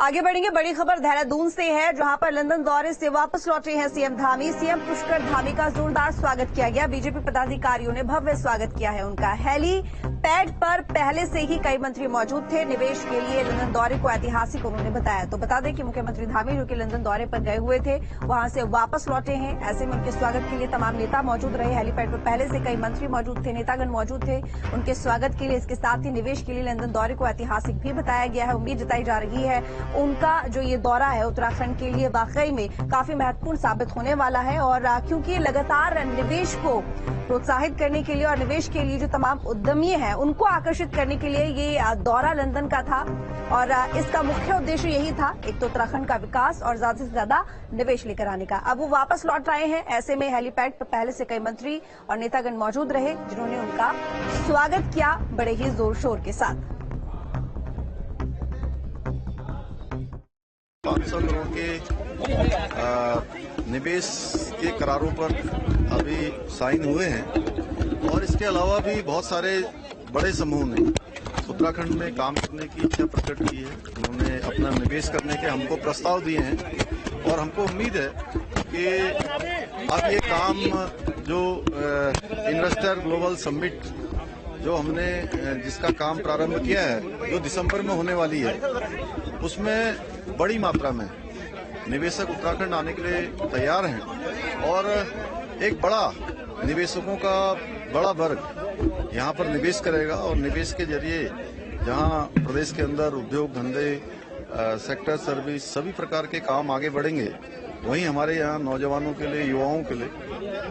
आगे बढ़ेंगे। बड़ी खबर देहरादून से है, जहां पर लंदन दौरे से वापस लौटे हैं सीएम धामी। सीएम पुष्कर धामी का जोरदार स्वागत किया गया। बीजेपी पदाधिकारियों ने भव्य स्वागत किया है उनका। हेली पैड पर पहले से ही कई मंत्री मौजूद थे। निवेश के लिए लंदन दौरे को ऐतिहासिक उन्होंने बताया। तो बता दें कि मुख्यमंत्री धामी जो कि लंदन दौरे पर गए हुए थे, वहां से वापस लौटे हैं। ऐसे में उनके स्वागत के लिए तमाम नेता मौजूद रहे। हेलीपैड पर पहले से कई मंत्री मौजूद थे, नेतागण मौजूद थे उनके स्वागत के लिए। इसके साथ ही निवेश के लिए लंदन दौरे को ऐतिहासिक भी बताया गया है। उम्मीद जताई जा रही है उनका जो ये दौरा है उत्तराखंड के लिए वाकई में काफी महत्वपूर्ण साबित होने वाला है। और क्योंकि लगातार निवेश को प्रोत्साहित करने के लिए और निवेश के लिए जो तमाम उद्यमी हैं उनको आकर्षित करने के लिए ये दौरा लंदन का था। और इसका मुख्य उद्देश्य यही था, एक तो उत्तराखंड का विकास और ज्यादा से ज्यादा निवेश लेकर आने का। अब वो वापस लौट आए हैं। ऐसे में हेलीपैड पर पहले से कई मंत्री और नेतागण मौजूद रहे, जिन्होंने उनका स्वागत किया बड़े ही जोर शोर के साथ। 500 करोड़ के निवेश के करारों पर अभी साइन हुए हैं और इसके अलावा भी बहुत सारे बड़े समूह ने उत्तराखंड में काम करने की इच्छा प्रकट की है। उन्होंने अपना निवेश करने के हमको प्रस्ताव दिए हैं और हमको उम्मीद है कि अब ये काम जो इन्वेस्टर ग्लोबल समिट जो हमने जिसका काम प्रारंभ किया है, जो दिसंबर में होने वाली है, उसमें बड़ी मात्रा में निवेशक उत्तराखंड आने के लिए तैयार हैं और एक बड़ा निवेशकों का बड़ा वर्ग यहाँ पर निवेश करेगा और निवेश के जरिए जहाँ प्रदेश के अंदर उद्योग धंधे सेक्टर सर्विस सभी प्रकार के काम आगे बढ़ेंगे, वहीं हमारे यहाँ नौजवानों के लिए युवाओं के लिए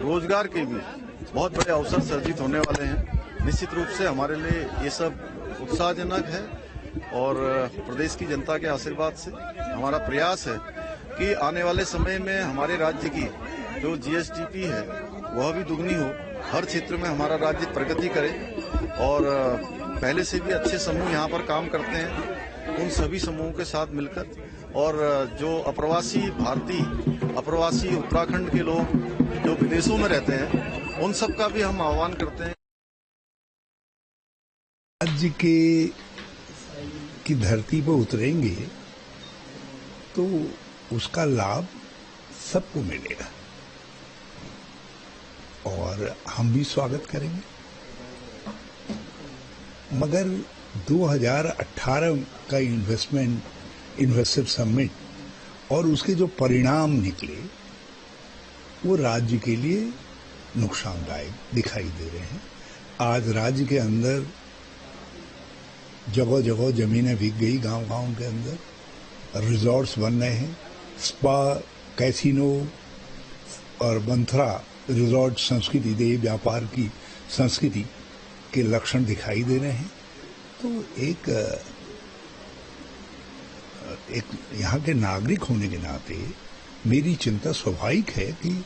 रोजगार के भी बहुत बड़े अवसर सर्जित होने वाले हैं। निश्चित रूप से हमारे लिए ये सब उत्साहजनक है और प्रदेश की जनता के आशीर्वाद से हमारा प्रयास है कि आने वाले समय में हमारे राज्य की जो जीएसडीपी है वह भी दुगनी हो, हर क्षेत्र में हमारा राज्य प्रगति करे। और पहले से भी अच्छे समूह यहाँ पर काम करते हैं, उन सभी समूहों के साथ मिलकर और जो अप्रवासी भारतीय अप्रवासी उत्तराखंड के लोग जो विदेशों में रहते हैं उन सब का भी हम आह्वान करते हैं। राज्य की धरती पर उतरेंगे तो उसका लाभ सबको मिलेगा और हम भी स्वागत करेंगे। मगर 2018 का इन्वेस्टर समिट और उसके जो परिणाम निकले वो राज्य के लिए नुकसानदायक दिखाई दे रहे हैं। आज राज्य के अंदर जगह जगह जमीनें बिक गई, गांव-गांव के अंदर रिजॉर्ट्स बन रहे हैं, स्पा, कैसीनो और मंथरा रिजॉर्ट संस्कृति, देह व्यापार की संस्कृति के लक्षण दिखाई दे रहे हैं। तो एक यहाँ के नागरिक होने के नाते मेरी चिंता स्वाभाविक है कि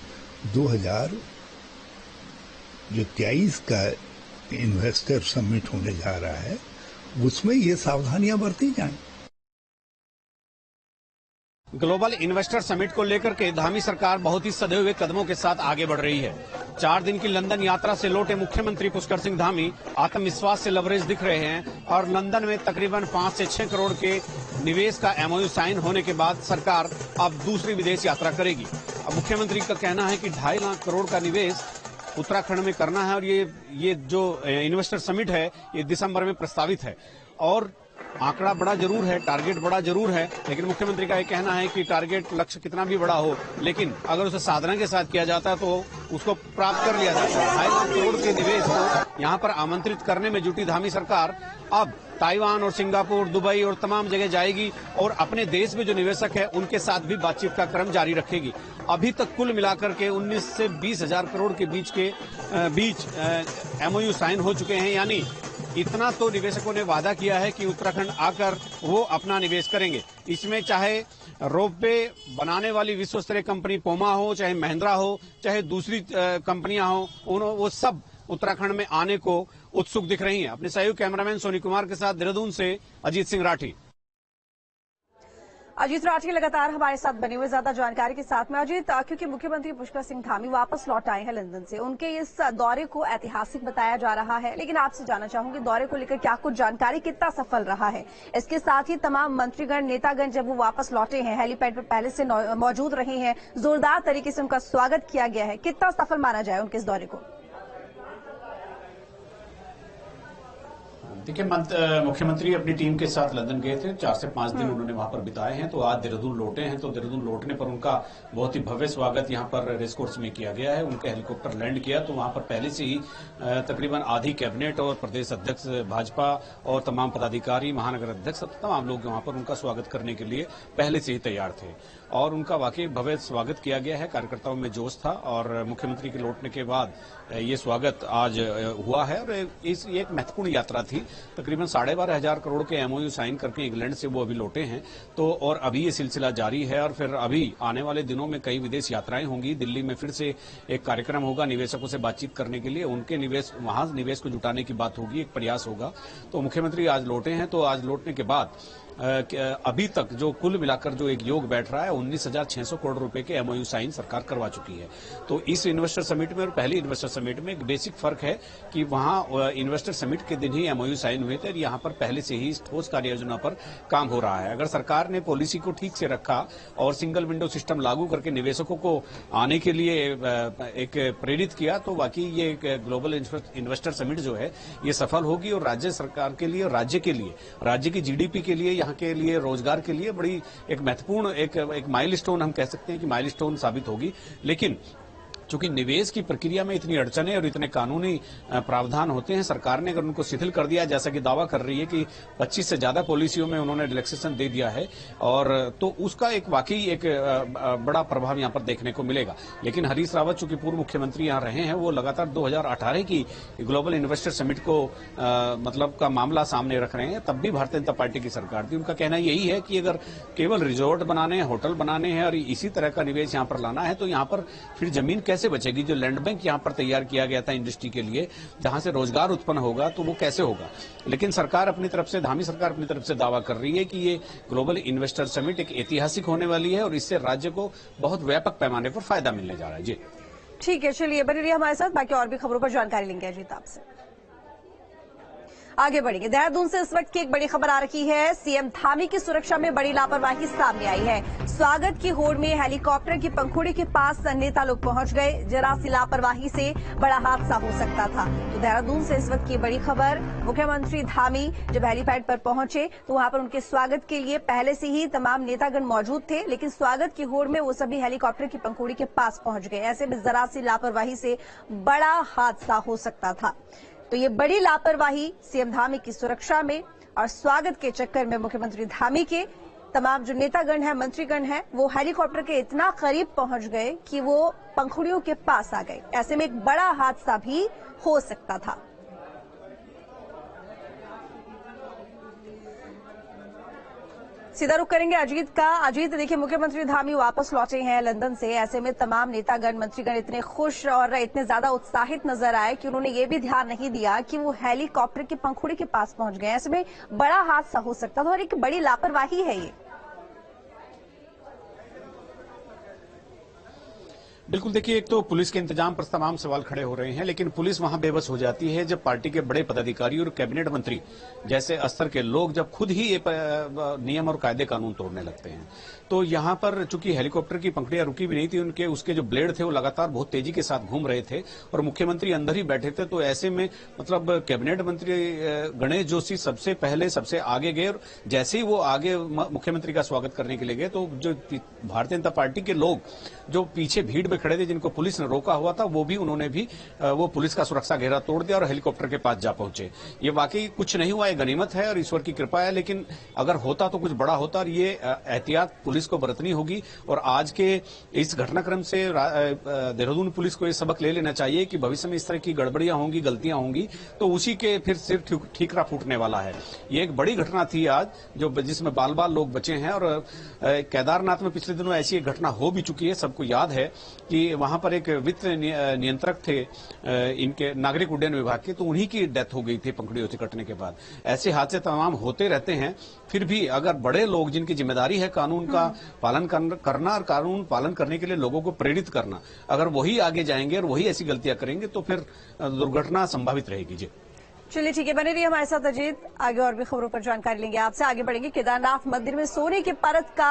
2023 का इन्वेस्टर समिट होने जा रहा है, उसमें ये सावधानियां बरती जाएं। ग्लोबल इन्वेस्टर समिट को लेकर के धामी सरकार बहुत ही सधे हुए कदमों के साथ आगे बढ़ रही है। 4 दिन की लंदन यात्रा से लौटे मुख्यमंत्री पुष्कर सिंह धामी आत्मविश्वास से लबरेज दिख रहे हैं और लंदन में तकरीबन 5 से 6 करोड़ के निवेश का एमओयू साइन होने के बाद सरकार अब दूसरी विदेश यात्रा करेगी। अब मुख्यमंत्री का कहना है कि 2.5 लाख करोड़ का निवेश उत्तराखंड में करना है और ये जो इन्वेस्टर समिट है ये दिसंबर में प्रस्तावित है। और आंकड़ा बड़ा जरूर है, टारगेट बड़ा जरूर है, लेकिन मुख्यमंत्री का ये कहना है कि टारगेट लक्ष्य कितना भी बड़ा हो, लेकिन अगर उसे साधना के साथ किया जाता है तो उसको प्राप्त कर लिया जाता है। 2.5 लाख करोड़ के निवेश को यहाँ पर आमंत्रित करने में जुटी धामी सरकार अब ताइवान और सिंगापुर, दुबई और तमाम जगह जाएगी और अपने देश में जो निवेशक है उनके साथ भी बातचीत का क्रम जारी रखेगी। अभी तक कुल मिलाकर के 19 से 20 हजार करोड़ के बीच एमओयू साइन हो चुके हैं। यानी इतना तो निवेशकों ने वादा किया है कि उत्तराखंड आकर वो अपना निवेश करेंगे। इसमें चाहे रोपवे बनाने वाली विश्व स्तरीय कंपनी पोमा हो, चाहे महिंद्रा हो, चाहे दूसरी कंपनियां हो, वो सब उत्तराखंड में आने को उत्सुक दिख रही हैं। अपने सहयोगी कैमरामैन सोनी कुमार के साथ देहरादून से अजीत सिंह राठी। अजीत राठी लगातार हमारे साथ बने हुए ज्यादा जानकारी के साथ में। अजीत, क्योंकि मुख्यमंत्री पुष्कर सिंह धामी वापस लौट आए हैं लंदन से, उनके इस दौरे को ऐतिहासिक बताया जा रहा है, लेकिन आपसे जानना चाहूंगी दौरे को लेकर क्या कुछ जानकारी, कितना सफल रहा है। इसके साथ ही तमाम मंत्रीगण, नेतागण जब वो वापस लौटे हैं, हेलीपैड पर पहले से मौजूद रहे हैं, जोरदार तरीके से उनका स्वागत किया गया है, कितना सफल माना जाए उनके इस दौरे को? देखिए, मुख्यमंत्री अपनी टीम के साथ लंदन गए थे। 4 से 5 दिन उन्होंने वहां पर बिताए हैं, तो आज देहरादून लौटे हैं। तो देहरादून लौटने पर उनका बहुत ही भव्य स्वागत यहां पर रेस कोर्स में किया गया है। उनका हेलीकॉप्टर लैंड किया तो वहां पर पहले से ही तकरीबन आधी कैबिनेट और प्रदेश अध्यक्ष भाजपा और तमाम पदाधिकारी, महानगर अध्यक्ष, तमाम लोग वहां पर उनका स्वागत करने के लिए पहले से ही तैयार थे और उनका वाकई भव्य स्वागत किया गया है। कार्यकर्ताओं में जोश था और मुख्यमंत्री के लौटने के बाद ये स्वागत आज हुआ है। और ये एक महत्वपूर्ण यात्रा थी। तकरीबन 12,500 करोड़ के एमओयू साइन करके इंग्लैंड से वो अभी लौटे हैं, तो और अभी ये सिलसिला जारी है और फिर अभी आने वाले दिनों में कई विदेश यात्राएं होंगी। दिल्ली में फिर से एक कार्यक्रम होगा निवेशकों से बातचीत करने के लिए, उनके वहां निवेश को जुटाने की बात होगी, एक प्रयास होगा। तो मुख्यमंत्री आज लौटे हैं, तो आज लौटने के बाद अभी तक जो कुल मिलाकर जो एक योग बैठ रहा है 19,600 करोड़ रुपए के एमओयू साइन सरकार करवा चुकी है। तो इस इन्वेस्टर समिट में और पहली इन्वेस्टर समिट में एक बेसिक फर्क है कि वहां इन्वेस्टर समिट के दिन ही एमओयू साइन हुए थे और यहां पर पहले से ही ठोस कार्य योजना पर काम हो रहा है। अगर सरकार ने पॉलिसी को ठीक से रखा और सिंगल विंडो सिस्टम लागू करके निवेशकों को आने के लिए एक प्रेरित किया तो वाकई ये ग्लोबल इन्वेस्टर समिट जो है ये सफल होगी और राज्य सरकार के लिए, राज्य के लिए, राज्य की जीडीपी के लिए, के लिए, रोजगार के लिए बड़ी एक महत्वपूर्ण एक माइलस्टोन हम कह सकते हैं कि माइलस्टोन साबित होगी। लेकिन चूंकि निवेश की प्रक्रिया में इतनी अड़चने और इतने कानूनी प्रावधान होते हैं, सरकार ने अगर उनको शिथिल कर दिया, जैसा कि दावा कर रही है कि 25 से ज्यादा पॉलिसियों में उन्होंने रिलैक्सेशन दे दिया है, और तो उसका एक वाकई एक बड़ा प्रभाव यहां पर देखने को मिलेगा। लेकिन हरीश रावत चूंकि पूर्व मुख्यमंत्री यहां रहे हैं, वो लगातार 2018 की ग्लोबल इन्वेस्टर समिट को मतलब का मामला सामने रख रहे हैं। तब भी भारतीय जनता पार्टी की सरकार थी। उनका कहना यही है कि अगर केवल रिजॉर्ट बनाने हैं, होटल बनाने हैं और इसी तरह का निवेश यहां पर लाना है तो यहां पर फिर जमीन कैसे बचेगी? जो लैंड बैंक यहां पर तैयार किया गया था इंडस्ट्री के लिए, जहां से रोजगार उत्पन्न होगा, तो वो कैसे होगा? लेकिन सरकार अपनी तरफ से, धामी सरकार अपनी तरफ से दावा कर रही है कि ये ग्लोबल इन्वेस्टर समिट एक ऐतिहासिक होने वाली है और इससे राज्य को बहुत व्यापक पैमाने पर फायदा मिलने जा रहा है। जी ठीक है, चलिए बने रहिए हमारे साथ, बाकी और भी खबरों पर जानकारी लेंगे अजीत आपसे। आगे बढ़ेंगे। देहरादून से इस वक्त की एक बड़ी खबर आ रही है। सीएम धामी की सुरक्षा में बड़ी लापरवाही सामने आई है। स्वागत की होड़ में हेलीकॉप्टर की पंखुड़ी के पास नेता लोग पहुंच गए। जरा सी लापरवाही से बड़ा हादसा हो सकता था। तो देहरादून से इस वक्त की बड़ी खबर, मुख्यमंत्री धामी जब हेलीपैड पर पहुंचे तो वहां पर उनके स्वागत के लिए पहले से ही तमाम नेतागण मौजूद थे, लेकिन स्वागत की होड़ में वो सभी हेलीकॉप्टर की पंखुड़ी के पास पहुंच गए। ऐसे में जरा सी लापरवाही से बड़ा हादसा हो सकता था। तो ये बड़ी लापरवाही सीएम धामी की सुरक्षा में और स्वागत के चक्कर में मुख्यमंत्री धामी के तमाम जो नेतागण हैं, मंत्रीगण हैं, वो हेलीकॉप्टर के इतना करीब पहुंच गए कि वो पंखुड़ियों के पास आ गए। ऐसे में एक बड़ा हादसा भी हो सकता था। सीधा रुख करेंगे अजीत का। अजीत, देखिए मुख्यमंत्री धामी वापस लौटे हैं लंदन से। ऐसे में तमाम नेतागण, मंत्रीगण इतने खुश और इतने ज्यादा उत्साहित नजर आए कि उन्होंने ये भी ध्यान नहीं दिया कि वो हेलीकॉप्टर की पंखुड़ी के पास पहुंच गए। ऐसे में बड़ा हादसा हो सकता था और एक बड़ी लापरवाही है ये। बिल्कुल, देखिए, एक तो पुलिस के इंतजाम पर तमाम सवाल खड़े हो रहे हैं, लेकिन पुलिस वहां बेबस हो जाती है जब पार्टी के बड़े पदाधिकारी और कैबिनेट मंत्री जैसे स्तर के लोग जब खुद ही ये नियम और कायदे कानून तोड़ने लगते हैं। तो यहां पर चूंकि हेलीकॉप्टर की पंखुड़ियां रुकी भी नहीं थी, उसके जो ब्लेड थे वो लगातार बहुत तेजी के साथ घूम रहे थे और मुख्यमंत्री अंदर ही बैठे थे। तो ऐसे में मतलब कैबिनेट मंत्री गणेश जोशी सबसे पहले सबसे आगे गए और जैसे ही वो आगे मुख्यमंत्री का स्वागत करने के लिए गए तो जो भारतीय जनता पार्टी के लोग जो पीछे भीड़ में खड़े थे, जिनको पुलिस ने रोका हुआ था, उन्होंने भी वो पुलिस का सुरक्षा घेरा तोड़ दिया और हेलीकॉप्टर के पास जा पहुंचे। ये वाकई कुछ नहीं हुआ, ये गनीमत है और ईश्वर की कृपा है। लेकिन अगर होता तो कुछ बड़ा होता और ये एहतियात पुलिस को बरतनी होगी। और आज के इस घटनाक्रम से देहरादून पुलिस को ये सबक ले लेना चाहिए कि भविष्य में इस तरह की गड़बड़ियां होंगी, गलतियां होंगी तो उसी के फिर सिर्फ ठीकरा फूटने वाला है। ये एक बड़ी घटना थी आज जिसमें बाल बाल लोग बचे हैं और केदारनाथ में पिछले दिनों ऐसी एक घटना हो भी चुकी है, सबको याद है। कि वहां पर एक वित्त नियंत्रक थे इनके नागरिक उड्डयन विभाग के, तो उन्हीं की डेथ हो गई थी पंखुड़ियों से कटने के बाद। ऐसे हादसे तमाम होते रहते हैं। फिर भी अगर बड़े लोग जिनकी जिम्मेदारी है कानून का पालन करना और कानून पालन करने के लिए लोगों को प्रेरित करना, अगर वही आगे जाएंगे और वही ऐसी गलतियां करेंगे तो फिर दुर्घटना संभावित रहेगी। जी चलिए ठीक है, बने रहिए हमारे साथ अजीत। आगे और भी खबरों पर जानकारी लेंगे आपसे। आगे बढ़ेंगे। केदारनाथ मंदिर में सोने की परत का